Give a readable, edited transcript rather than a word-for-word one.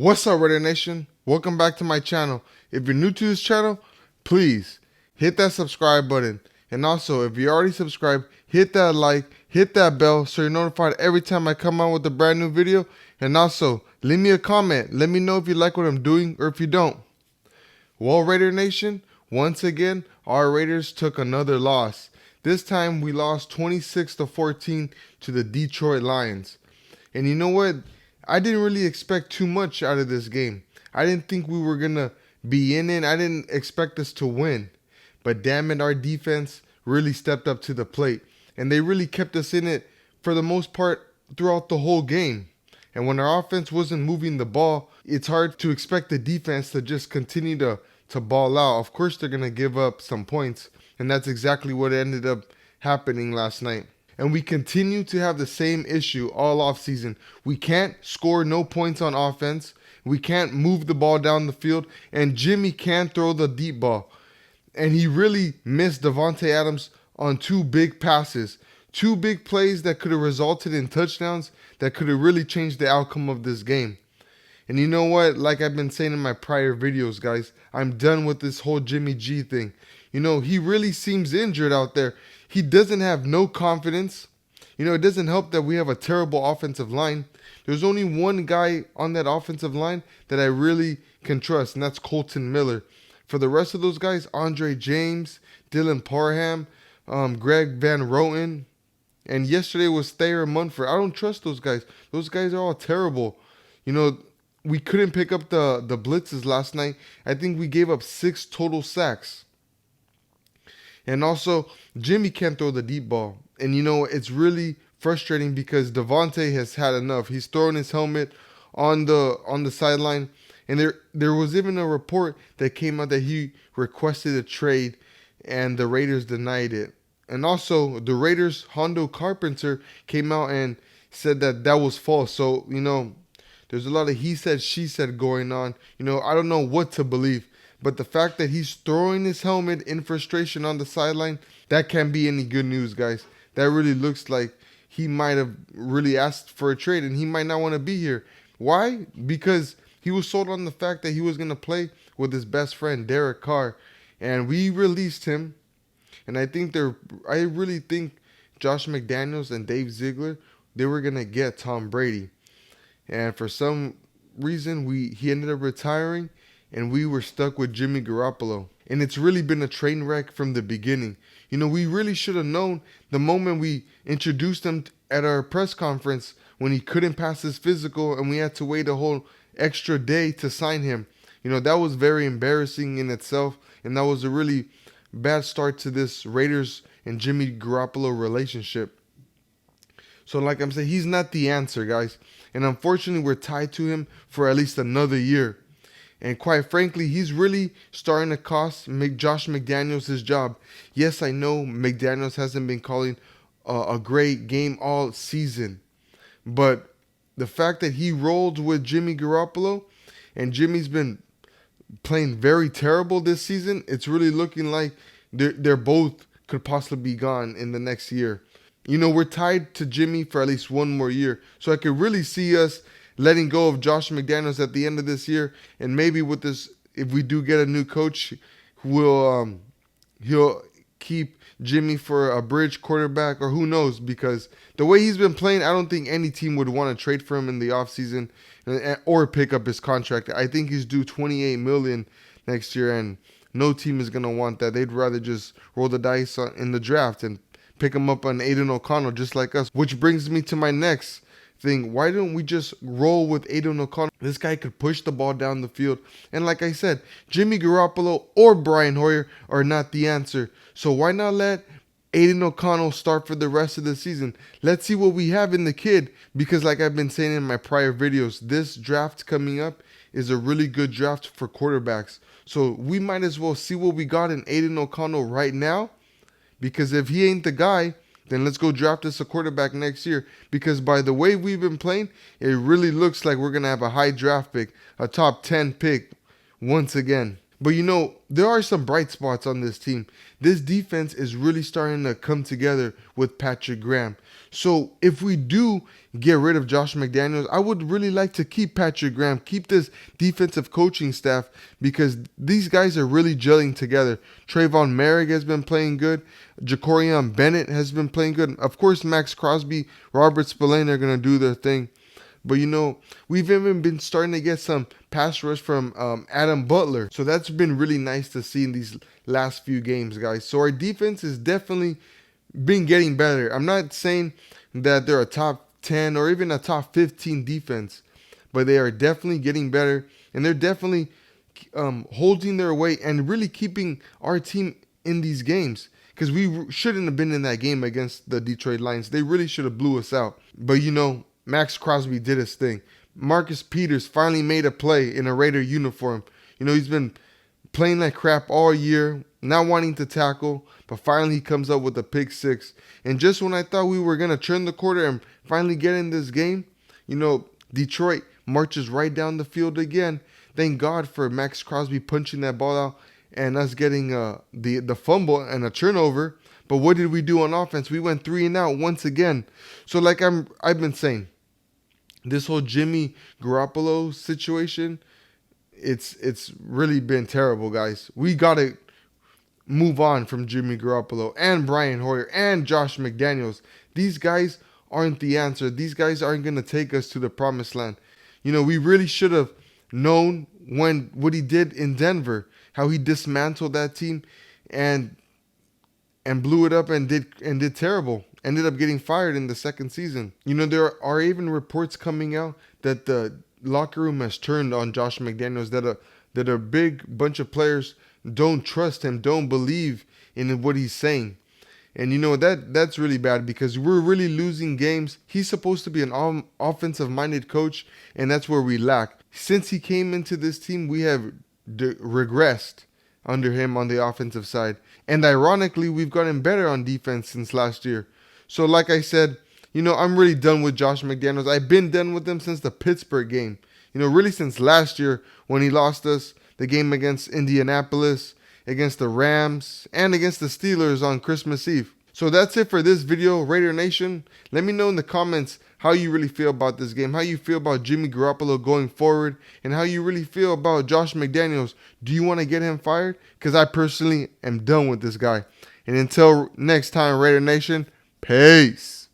What's up, Raider Nation? Welcome back to my channel. If you're new to this channel, please hit that subscribe button. And also, if you already subscribed, hit that like, hit that bell so you're notified every time I come out with a brand new video. And also, leave me a comment. Let me know if you like what I'm doing or if you don't. Well, Raider Nation, once again, our Raiders took another loss. This time, we lost 26-14 to the Detroit Lions. And you know what? I didn't really expect too much out of this game. I didn't think we were going to be in it. I didn't expect us to win. But damn it, our defense really stepped up to the plate. And they really kept us in it for the most part throughout the whole game. And when our offense wasn't moving the ball, it's hard to expect the defense to just continue to ball out. Of course, they're going to give up some points. And that's exactly what ended up happening last night. And we continue to have the same issue all offseason. We can't score no points on offense. We can't move the ball down the field. And Jimmy can't throw the deep ball. And he really missed Davante Adams on two big passes. Two big plays that could have resulted in touchdowns that could have really changed the outcome of this game. And you know what? Like I've been saying in my prior videos, guys, I'm done with this whole Jimmy G thing. You know, he really seems injured out there. He doesn't have no confidence. You know, it doesn't help that we have a terrible offensive line. There's only one guy on that offensive line that I really can trust, and that's Colton Miller. For the rest of those guys, Andre James, Dylan Parham, Greg Van Roten, and yesterday was Thayer Munford. I don't trust those guys. Those guys are all terrible. You know, we couldn't pick up the blitzes last night. I think we gave up 6 total sacks. And also, Jimmy can't throw the deep ball. And, you know, it's really frustrating because Davante has had enough. He's throwing his helmet on the sideline. And there was even a report that came out that he requested a trade and the Raiders denied it. And also, the Raiders' Hondo Carpenter came out and said that that was false. So, you know, there's a lot of he said, she said going on. You know, I don't know what to believe. But the fact that he's throwing his helmet in frustration on the sideline, that can't be any good news, guys. That really looks like he might have really asked for a trade and he might not want to be here. Why? Because he was sold on the fact that he was going to play with his best friend, Derek Carr. And we released him. And I really think Josh McDaniels and Dave Ziegler, they were going to get Tom Brady. And for some reason, he ended up retiring. And we were stuck with Jimmy Garoppolo. And it's really been a train wreck from the beginning. You know, we really should have known the moment we introduced him at our press conference when he couldn't pass his physical and we had to wait a whole extra day to sign him. You know, that was very embarrassing in itself. And that was a really bad start to this Raiders and Jimmy Garoppolo relationship. So like I'm saying, he's not the answer, guys. And unfortunately, we're tied to him for at least another year. And quite frankly, he's really starting to cost Josh McDaniels his job. Yes, I know McDaniels hasn't been calling a great game all season. But the fact that he rolled with Jimmy Garoppolo and Jimmy's been playing very terrible this season, it's really looking like they're both could possibly be gone in the next year. You know, we're tied to Jimmy for at least one more year. So I could really see us letting go of Josh McDaniels at the end of this year, and maybe with this, if we do get a new coach, he'll keep Jimmy for a bridge quarterback, or who knows? Because the way he's been playing, I don't think any team would want to trade for him in the offseason or pick up his contract. I think he's due $28 million next year, and no team is gonna want that. They'd rather just roll the dice in the draft and pick him up on Aiden O'Connell, just like us. Which brings me to my next thing. Why don't we just roll with Aiden O'Connell? This guy could push the ball down the field. And like I said, Jimmy Garoppolo or Brian Hoyer are not the answer. So why not let Aiden O'Connell start for the rest of the season? Let's see what we have in the kid. Because like I've been saying in my prior videos, this draft coming up is a really good draft for quarterbacks. So we might as well see what we got in Aiden O'Connell right now. Because if he ain't the guy, then let's go draft us a quarterback next year. Because by the way we've been playing, it really looks like we're going to have a high draft pick, a top 10 pick once again. But there are some bright spots on this team. This defense is really starting to come together with Patrick Graham. So if we do get rid of Josh McDaniels, I would really like to keep Patrick Graham, keep this defensive coaching staff, because these guys are really gelling together. Trayvon Merrick has been playing good. Jacorian Bennett has been playing good. Of course, Max Crosby, Robert Spillane are going to do their thing. But we've even been starting to get some pass rush from Adam Butler. So that's been really nice to see in these last few games, guys. So our defense has definitely been getting better. I'm not saying that they're a top 10 or even a top 15 defense, but they are definitely getting better. And they're definitely holding their weight and really keeping our team in these games. Because we shouldn't have been in that game against the Detroit Lions. They really should have blew us out. But Max Crosby did his thing. Marcus Peters finally made a play in a Raider uniform. He's been playing like crap all year, not wanting to tackle, but finally he comes up with a pick six. And just when I thought we were going to turn the corner and finally get in this game, Detroit marches right down the field again. Thank God for Max Crosby punching that ball out and us getting the fumble and a turnover. But what did we do on offense? We went 3 and out once again. So like I've been saying, this whole Jimmy Garoppolo situation, it's really been terrible, guys. We gotta move on from Jimmy Garoppolo and Brian Hoyer and Josh McDaniels. These guys aren't the answer. These guys aren't gonna take us to the promised land. We really should have known what he did in Denver, how he dismantled that team and blew it up and did terrible. Ended up getting fired in the second season. There are even reports coming out that the locker room has turned on Josh McDaniels, that a big bunch of players don't trust him, don't believe in what he's saying. And that's really bad because we're really losing games. He's supposed to be an offensive-minded coach, and that's where we lack. Since he came into this team, we have regressed under him on the offensive side. And ironically, we've gotten better on defense since last year. So like I said, I'm really done with Josh McDaniels. I've been done with him since the Pittsburgh game. Really since last year when he lost us the game against Indianapolis, against the Rams, and against the Steelers on Christmas Eve. So that's it for this video, Raider Nation. Let me know in the comments how you really feel about this game, how you feel about Jimmy Garoppolo going forward, and how you really feel about Josh McDaniels. Do you want to get him fired? Because I personally am done with this guy. And until next time, Raider Nation, peace.